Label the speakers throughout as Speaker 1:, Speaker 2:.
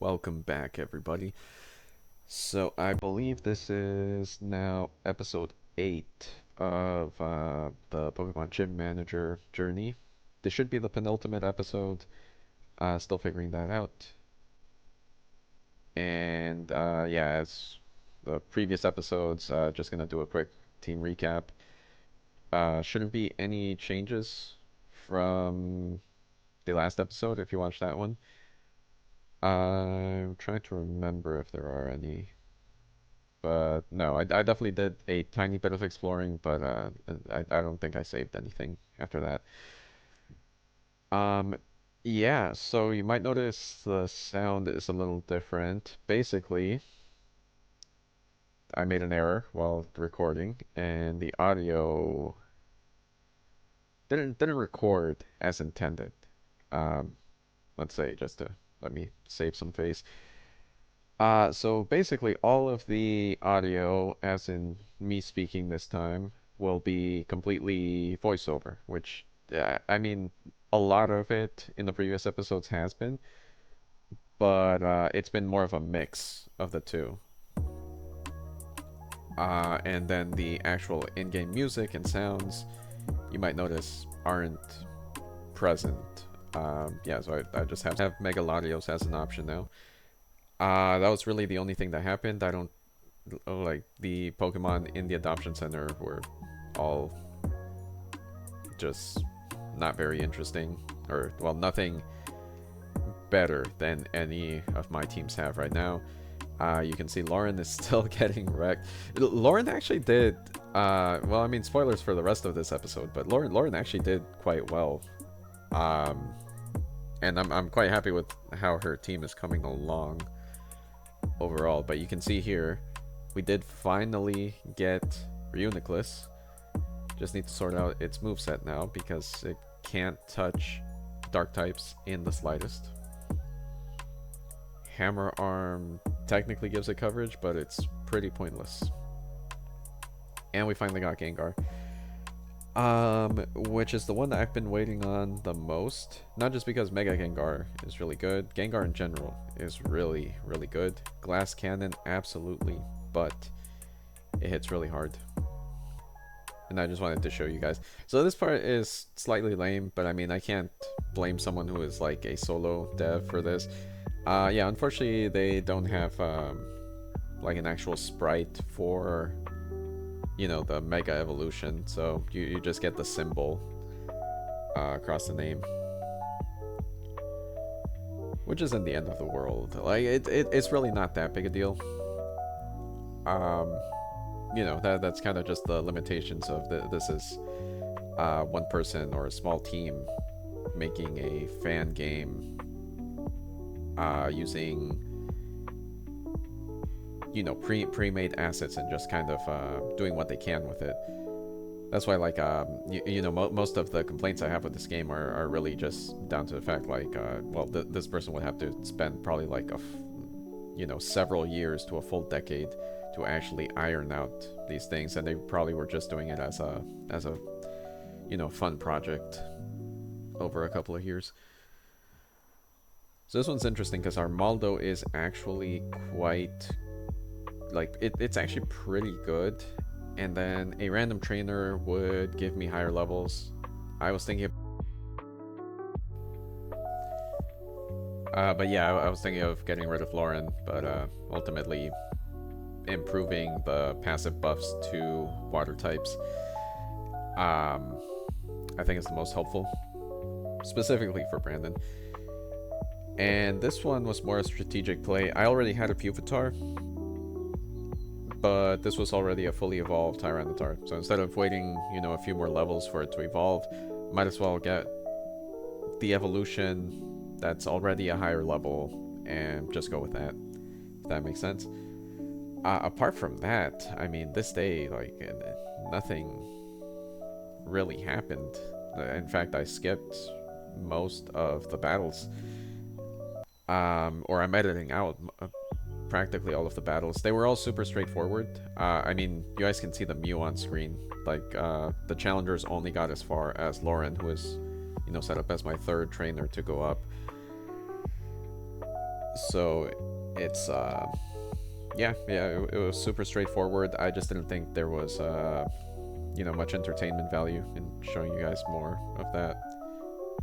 Speaker 1: Welcome back, everybody. So, I believe this is now episode 8 of the Pokemon Gym Manager journey. This should be the penultimate episode. Still figuring that out. And yeah, as the previous episodes, just gonna do a quick team recap. Shouldn't be any changes from the last episode if you watched that one. I'm trying to remember if there are any. But no, I definitely did a tiny bit of exploring, but I don't think I saved anything after that. Um, yeah, so you might notice the sound is a little different. Basically, I made an error while recording, and the audio didn't record as intended. Um, let's say just to let me save some face. So basically, all of the audio, as in me speaking this time, will be completely voiceover, which, I mean, a lot of it in the previous episodes has been, but it's been more of a mix of the two. And then the actual in-game music and sounds, you might notice, aren't present. Yeah, so I just have Megalodios as an option now. That was really the only thing that happened. I don't like the Pokemon in the adoption center were all just not very interesting, or well, nothing better than any of my teams have right now. You can see Lauren is still getting wrecked. Lauren actually did well, I mean, spoilers for the rest of this episode, but Lauren actually did quite well. um and I'm quite happy with how her team is coming along overall. But you can see here, we did finally get Reuniclus. Just need to sort out its moveset now because it can't touch dark types in the slightest. Hammer Arm technically gives it coverage, but it's pretty pointless. And we finally got Gengar. Which is the one that I've been waiting on the most. Not just because Mega Gengar is really good. Gengar in general is really, really good. Glass Cannon, absolutely. But it hits really hard. And I just wanted to show you guys. So this part is slightly lame, but I mean, I can't blame someone who is like a solo dev for this. Yeah, unfortunately, they don't have like an actual sprite for, you know, the Mega Evolution. So you just get the symbol across the name, which isn't the end of the world. Like it's really not that big a deal. Um, you know, that's kind of just the limitations of this is one person or a small team making a fan game using, you know, pre-made assets and just kind of doing what they can with it. That's why, like, you know, most of the complaints I have with this game are really just down to the fact, like, well, this person would have to spend probably like you know, several years to a full decade to actually iron out these things, and they probably were just doing it as a you know, fun project over a couple of years. So this one's interesting because our Maldo is actually quite, like, it's actually pretty good, and then a random trainer would give me higher levels. I was thinking but yeah, I was thinking of getting rid of Lauren, but ultimately improving the passive buffs to water types, I think is the most helpful, specifically for Brandon. And this one was more a strategic play. I already had a Pupitar, but this was already a fully evolved Tyranitar. So instead of waiting, you know, a few more levels for it to evolve, might as well get the evolution that's already a higher level and just go with that, if that makes sense. Apart from that, I mean, this day, like, nothing really happened. In fact, I skipped most of the battles. Or I'm editing out practically all of the battles. They were all super straightforward. I mean, you guys can see the Mew on screen. Like, the challengers only got as far as Lauren, who is, you know, set up as my third trainer to go up. So it's yeah, it was super straightforward. I just didn't think there was you know, much entertainment value in showing you guys more of that.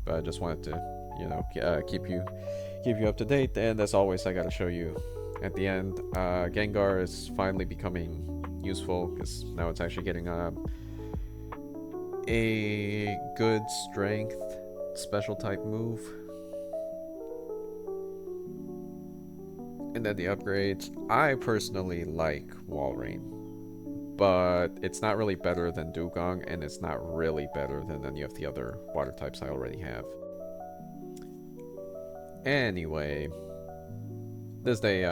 Speaker 1: But I just wanted to, you know, keep you up to date. And as always, I gotta show you at the end. Gengar is finally becoming useful because now it's actually getting a good strength special type move. And then the upgrades. I personally like Walrein, but it's not really better than Dugong, and it's not really better than any of the other water types I already have. Anyway, this day,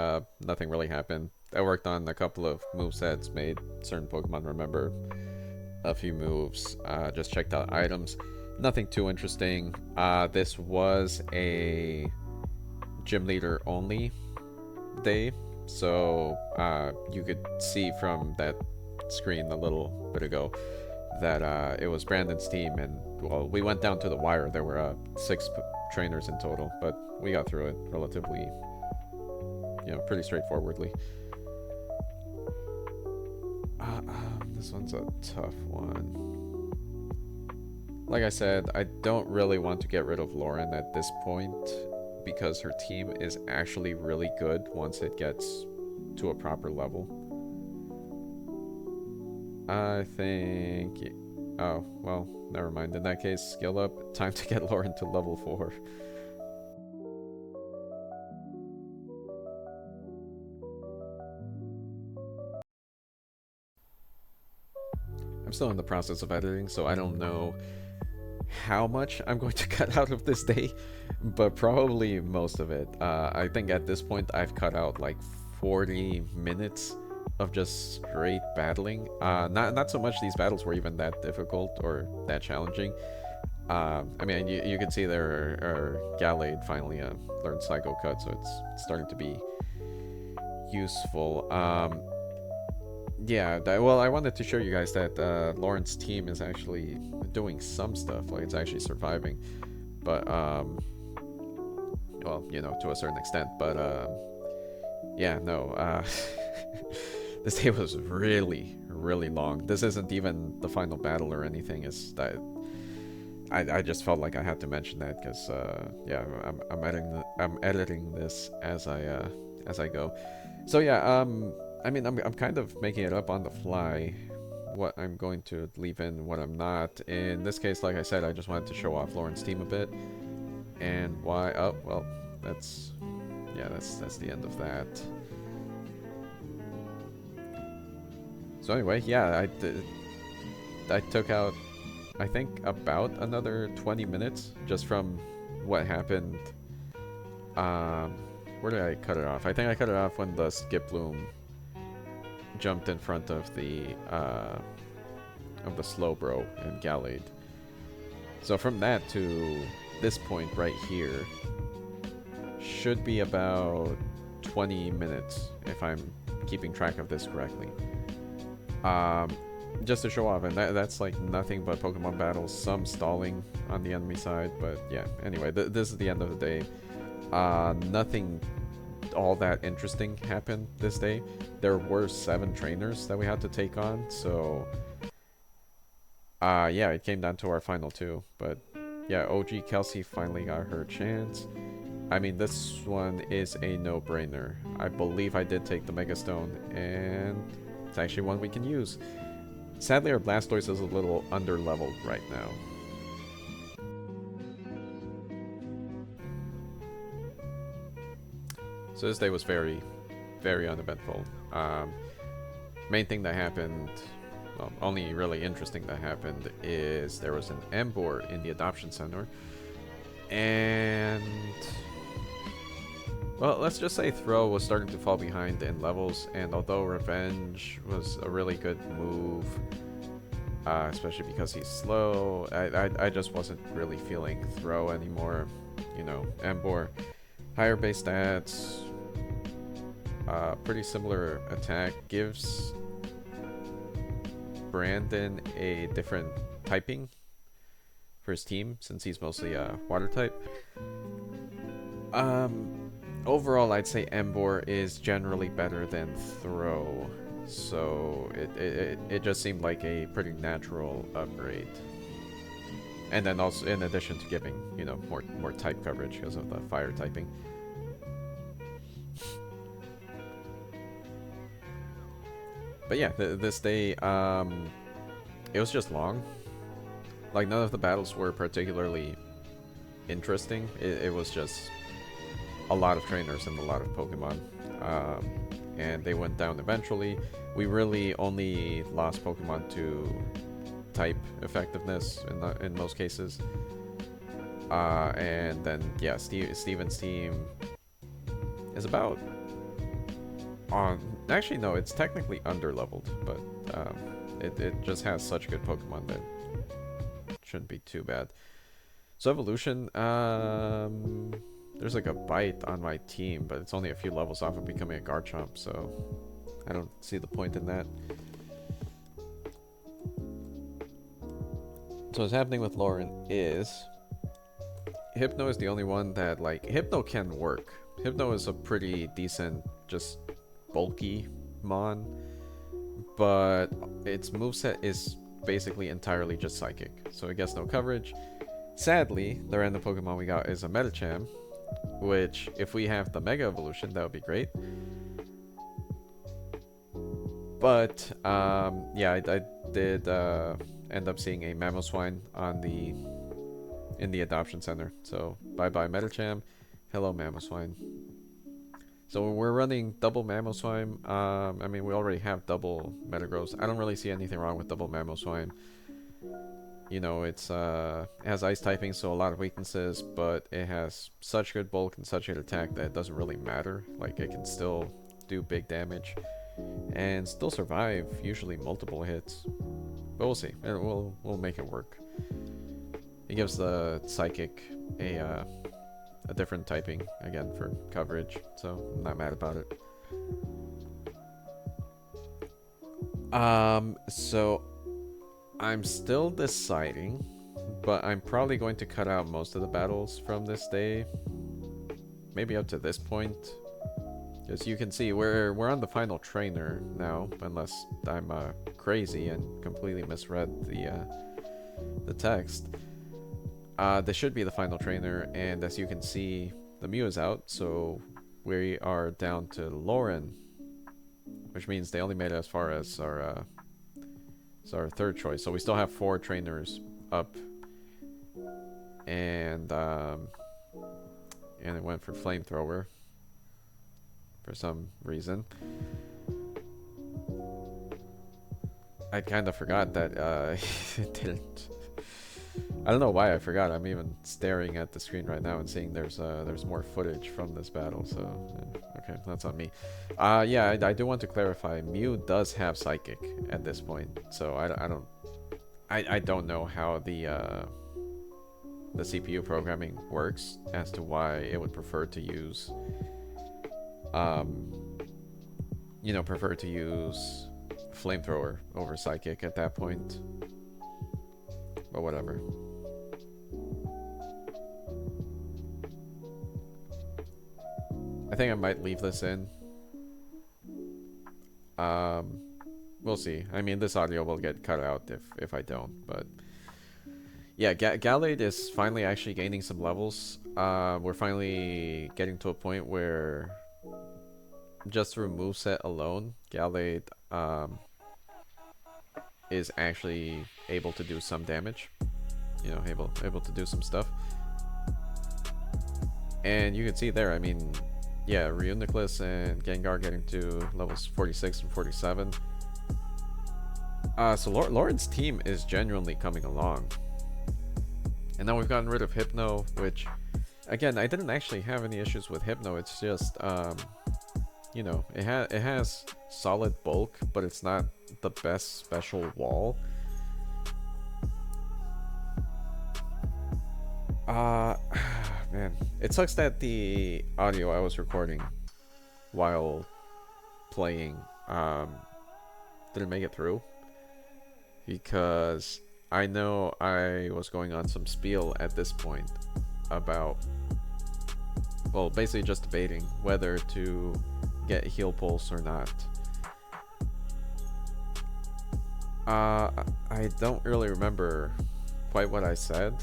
Speaker 1: nothing really happened. I worked on a couple of movesets, made certain Pokemon remember a few moves, just checked out items. Nothing too interesting. This was a gym leader only day, so you could see from that screen a little bit ago that it was Brandon's team, and well, we went down to the wire. There were 6 trainers in total, but we got through it relatively, you know, pretty straightforwardly. This one's a tough one. Like I said, I don't really want to get rid of Lauren at this point because her team is actually really good once it gets to a proper level. I think... Oh, well, never mind. In that case, skill up. Time to get Lauren to level 4. I'm still in the process of editing, so I don't know how much I'm going to cut out of this day, but probably most of it. I think at this point I've cut out like 40 minutes of just straight battling. Not so much these battles were even that difficult or that challenging. I mean, you can see there our Gallade finally learned Psycho Cut, so it's starting to be useful. Yeah, well, I wanted to show you guys that Lauren's team is actually doing some stuff, like it's actually surviving, but well, you know, to a certain extent, but yeah, no, this day was really long. This isn't even the final battle or anything. Is that I just felt like I had to mention that because yeah, I'm editing this as I go. So yeah, I mean, I'm kind of making it up on the fly, what I'm going to leave in, what I'm not. In this case, like I said, I just wanted to show off Lauren's team a bit, and why. Oh well, that's the end of that. So anyway, yeah, I took out, I think, about another 20 minutes just from what happened. Where did I cut it off? I think I cut it off when the Skiploom jumped in front of the Slowbro and Gallade. So from that to this point right here should be about 20 minutes if I'm keeping track of this correctly. Just to show off, and that's like nothing but Pokemon battles, some stalling on the enemy side, but yeah, anyway, this is the end of the day. Nothing all that interesting happened this day. There were 7 trainers that we had to take on, so yeah, it came down to our final 2, but yeah, OG Kelsey finally got her chance. I mean, this one is a no-brainer. I believe I did take the Mega Stone, and it's actually one we can use. Sadly, our Blastoise is a little under-leveled right now. So this day was very uneventful. Main thing that happened, well, only really interesting that happened, is there was an Embor in the adoption center, and well, let's just say Throw was starting to fall behind in levels, and although Revenge was a really good move, especially because he's slow, I just wasn't really feeling Throw anymore. You know, Embor, higher base stats, pretty similar attack, gives Brandon a different typing for his team since he's mostly a water type. overall, I'd say Embor is generally better than Throw. So it just seemed like a pretty natural upgrade. And then also, in addition to giving, you know, more type coverage because of the fire typing. But yeah, this day, it was just long. Like, none of the battles were particularly interesting. It was just a lot of trainers and a lot of Pokemon. And they went down eventually. We really only lost Pokemon to type effectiveness in most cases. And then, yeah, Steven's team is about on... Actually, no, it's technically under-leveled, but it just has such good Pokemon that it shouldn't be too bad. So Evolution, there's like a Bite on my team, but it's only a few levels off of becoming a Garchomp, so I don't see the point in that. So what's happening with Lauren is Hypno is the only one that, like, Hypno can work. Hypno is a pretty decent, just bulky Mon, but its moveset is basically entirely just Psychic, so it gets no coverage. Sadly, the random Pokemon we got is a Medicham, which, if we have the Mega Evolution, that would be great. But, yeah, I did end up seeing a Mamoswine in the adoption center. So, bye-bye Medicham, hello Mamoswine. So we're running double Mamoswine. I mean, we already have double Metagross. I don't really see anything wrong with double Mamoswine. You know, it has ice typing, so a lot of weaknesses, but it has such good bulk and such good attack that it doesn't really matter. Like, it can still do big damage and still survive usually multiple hits. But we'll see. We'll make it work. It gives the Psychic a different typing again for coverage, so I'm not mad about it. So I'm still deciding, but I'm probably going to cut out most of the battles from this day, maybe up to this point. As you can see, we're on the final trainer now, unless I'm crazy and completely misread the text. This should be the final trainer, and as you can see, the Mew is out, so we are down to Lauren, which means they only made it as far as our third choice. So we still have 4 trainers up, and it went for Flamethrower for some reason. I kind of forgot that it didn't. I don't know why I forgot. I'm even staring at the screen right now and seeing there's more footage from this battle. So okay, that's on me. Yeah, I do want to clarify. Mew does have Psychic at this point, so I don't know how the CPU programming works as to why it would prefer to use Flamethrower over Psychic at that point. But whatever. I think I might leave this in. We'll see. I mean, this audio will get cut out if I don't, but yeah, Gallade is finally actually gaining some levels. We're finally getting to a point where just through moveset alone, Gallade is actually able to do some damage. You know, able to do some stuff. And you can see there, I mean, yeah, Reuniclus and Gengar getting to levels 46 and 47. So Lauren's team is genuinely coming along. And now we've gotten rid of Hypno, which, again, I didn't actually have any issues with Hypno. It's just, you know, it has solid bulk, but it's not the best special wall. Man, it sucks that the audio I was recording while playing didn't make it through, because I know I was going on some spiel at this point about well, basically just debating whether to get heal pulse or not. I don't really remember quite what I said,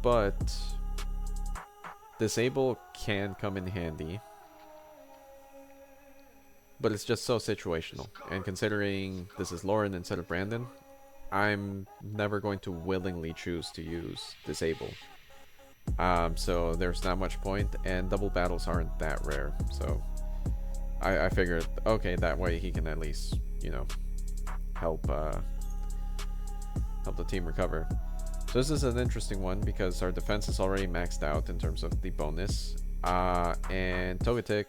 Speaker 1: but disable can come in handy, but it's just so situational. And considering this is Lauren instead of Brandon, I'm never going to willingly choose to use disable. So there's not much point, and double battles aren't that rare. So I figured, okay, that way he can at least, you know, help the team recover. So this is an interesting one because our defense is already maxed out in terms of the bonus, and Togetic,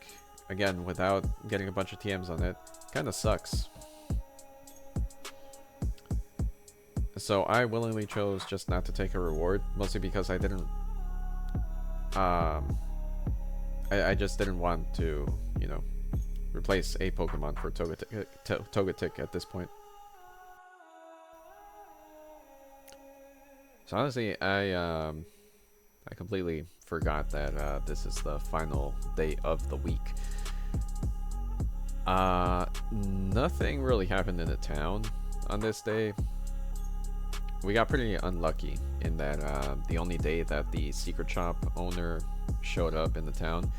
Speaker 1: again, without getting a bunch of TMs on it, kind of sucks. So I willingly chose just not to take a reward, mostly because I didn't I just didn't want to, you know, replace a Pokemon for Togetic at this point. So honestly, I completely forgot that this is the final day of the week. Nothing really happened in the town on this day. We got pretty unlucky in that the only day that the secret shop owner showed up in the town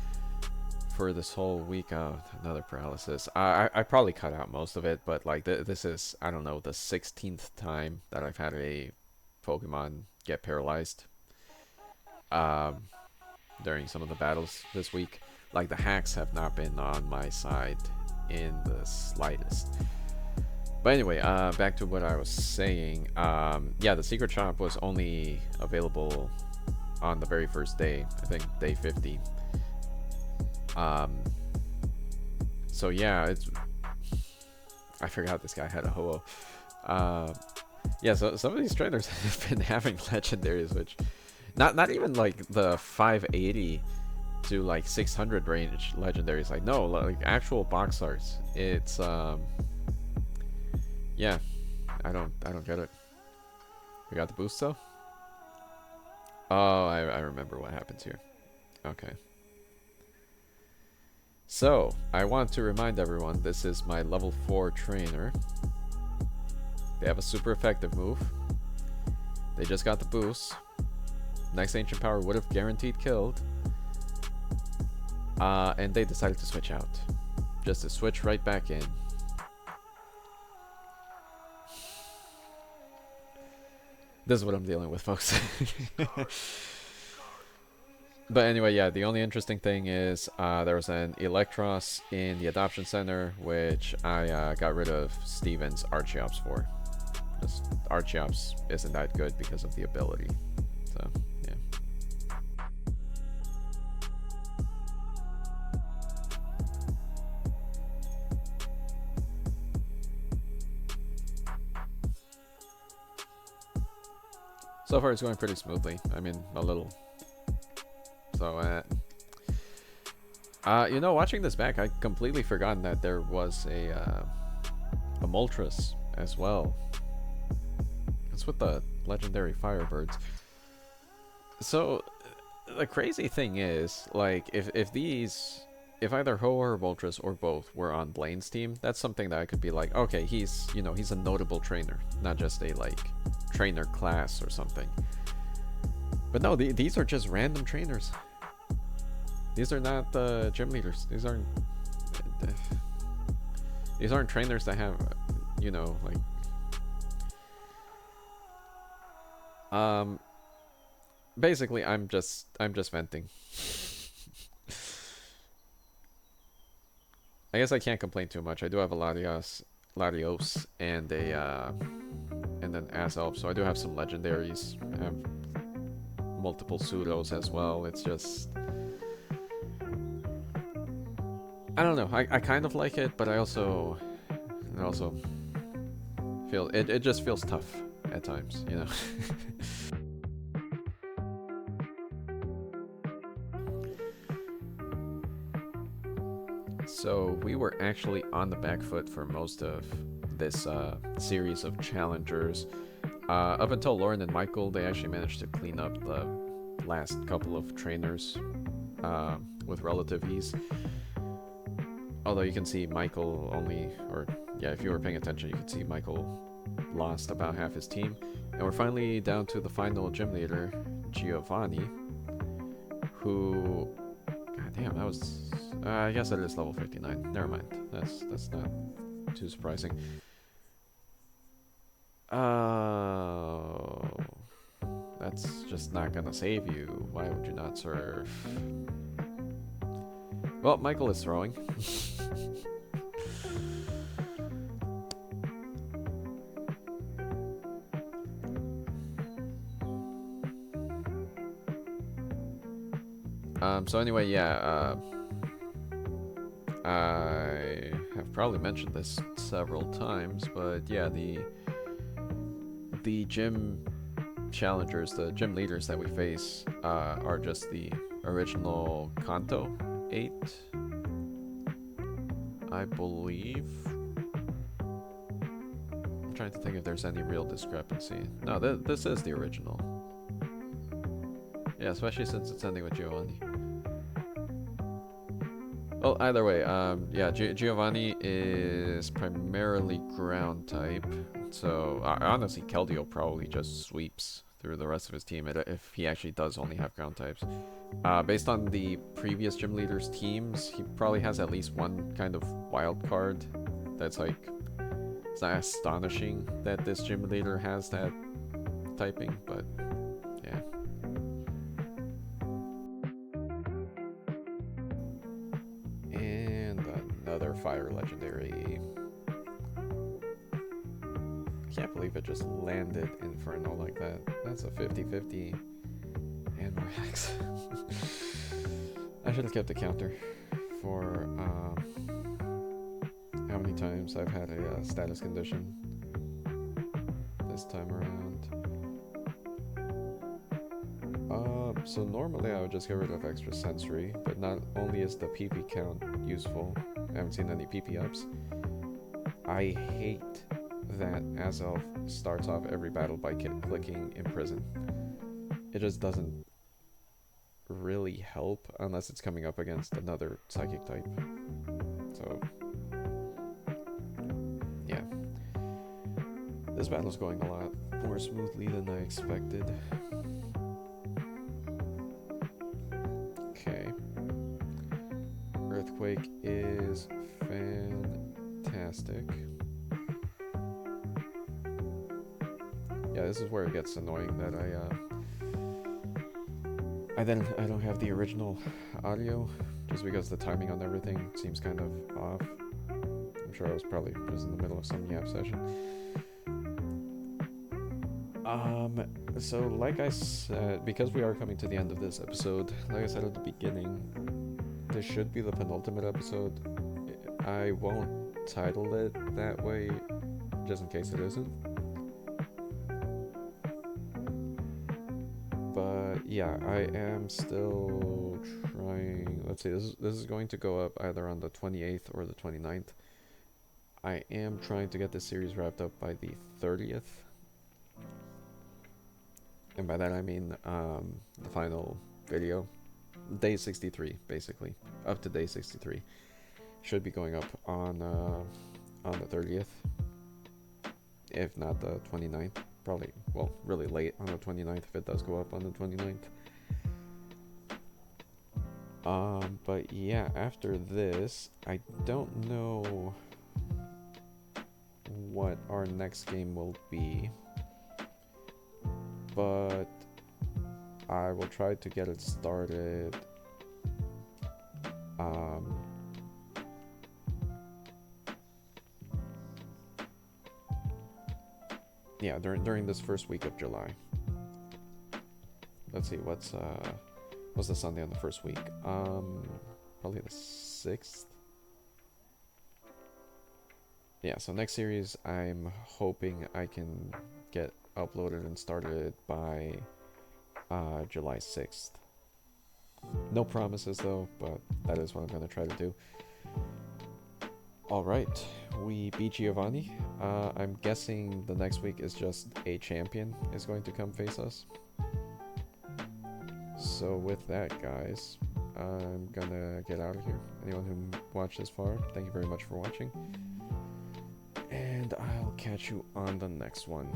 Speaker 1: for this whole week. Oh, another paralysis. I probably cut out most of it, but like this is, I don't know, the 16th time that I've had a Pokemon get paralyzed during some of the battles this week. Like, the hacks have not been on my side in the slightest. But anyway, back to what I was saying. Yeah, the secret shop was only available on the very first day. I think day 50. So yeah, it's... I forgot this guy had a Ho-Oh. Yeah, so some of these trainers have been having legendaries, which... Not even like the 580 to like 600 range legendaries. Like, no, like actual box arts. It's... Yeah, I don't get it. We got the boost though? Oh, I remember what happens here. Okay. So, I want to remind everyone, this is my level 4 trainer. They have a super effective move. They just got the boost. Next Ancient Power would have guaranteed killed. And they decided to switch out. Just to switch right back in. This is what I'm dealing with, folks. But anyway, yeah, the only interesting thing is there was an Electros in the Adoption Center, which I got rid of Steven's Archeops for. Just Archeops isn't that good because of the ability. So, yeah. So far, it's going pretty smoothly. I mean, a little. So, you know, watching this back, I'd completely forgotten that there was a Moltres as well. It's with the legendary Firebirds. So, the crazy thing is, like, if either Ho or Moltres or both were on Blaine's team, that's something that I could be like, okay, he's, you know, he's a notable trainer, not just a, like, trainer class or something. But no, these are just random trainers. These are not gym leaders. These aren't trainers that have, you know, like, basically I'm just venting. I guess I can't complain too much. I do have a Latios and a and an Azelf, so I do have some legendaries. I have multiple pseudos as well. It's just, I don't know. I kind of like it, but I also feel it just feels tough at times, you know. So we were actually on the back foot for most of this series of challengers. Up until Lauren and Michael, they actually managed to clean up the last couple of trainers with relative ease. Although you can see Michael only, or yeah, if you were paying attention, you can see Michael lost about half his team. And we're finally down to the final gym leader, Giovanni, who, god damn, that was, I guess that is level 59. Never mind, that's not too surprising. Oh, that's just not gonna save you. Why would you not serve? Well, Michael is throwing. So anyway, yeah, I have probably mentioned this several times, but yeah, the gym challengers, the gym leaders that we face, are just the original Kanto 8, I believe. I'm trying to think if there's any real discrepancy. No, this is the original. Yeah, especially since it's ending with Giovanni. Well, either way, yeah, Giovanni is primarily ground type, so honestly, Keldeo probably just sweeps through the rest of his team if he actually does only have ground types. Based on the previous gym leaders' teams, he probably has at least one kind of wild card that's like, it's not astonishing that this gym leader has that typing, but yeah. And another fire legendary. I can't believe it just landed Inferno like that. That's a 50-50. And more hacks. I should have kept a counter for how many times I've had a status condition this time around. So normally I would just get rid of extra sensory, but not only is the PP count useful, I haven't seen any PP ups. I hate that Azelf starts off every battle by clicking Imprison. It just doesn't really help unless it's coming up against another psychic type. So yeah, this battle's going a lot more smoothly than I expected. Okay, Earthquake is fantastic. Yeah, this is where it gets annoying that I don't have the original audio, just because the timing on everything seems kind of off. I'm sure I was probably just in the middle of some yap session. So like I said, because we are coming to the end of this episode, like I said at the beginning, this should be the penultimate episode. I won't title it that way, just in case it isn't. But yeah, I am still trying. Let's see, this is going to go up either on the 28th or the 29th. I am trying to get this series wrapped up by the 30th. And by that I mean the final video. Day 63, basically. Up to day 63. Should be going up on the 30th. If not the 29th. Probably, well, really late on the 29th if it does go up on the 29th. But yeah, after this, I don't know what our next game will be, but I will try to get it started yeah, during this first week of July. Let's see, what's the Sunday on the first week? Probably the 6th. Yeah, so next series I'm hoping I can get uploaded and started by July 6th. No promises though, but that is what I'm going to try to do. Alright, we beat Giovanni. I'm guessing the next week is just a champion is going to come face us. So with that, guys, I'm gonna get out of here. Anyone who watched this far, thank you very much for watching. And I'll catch you on the next one.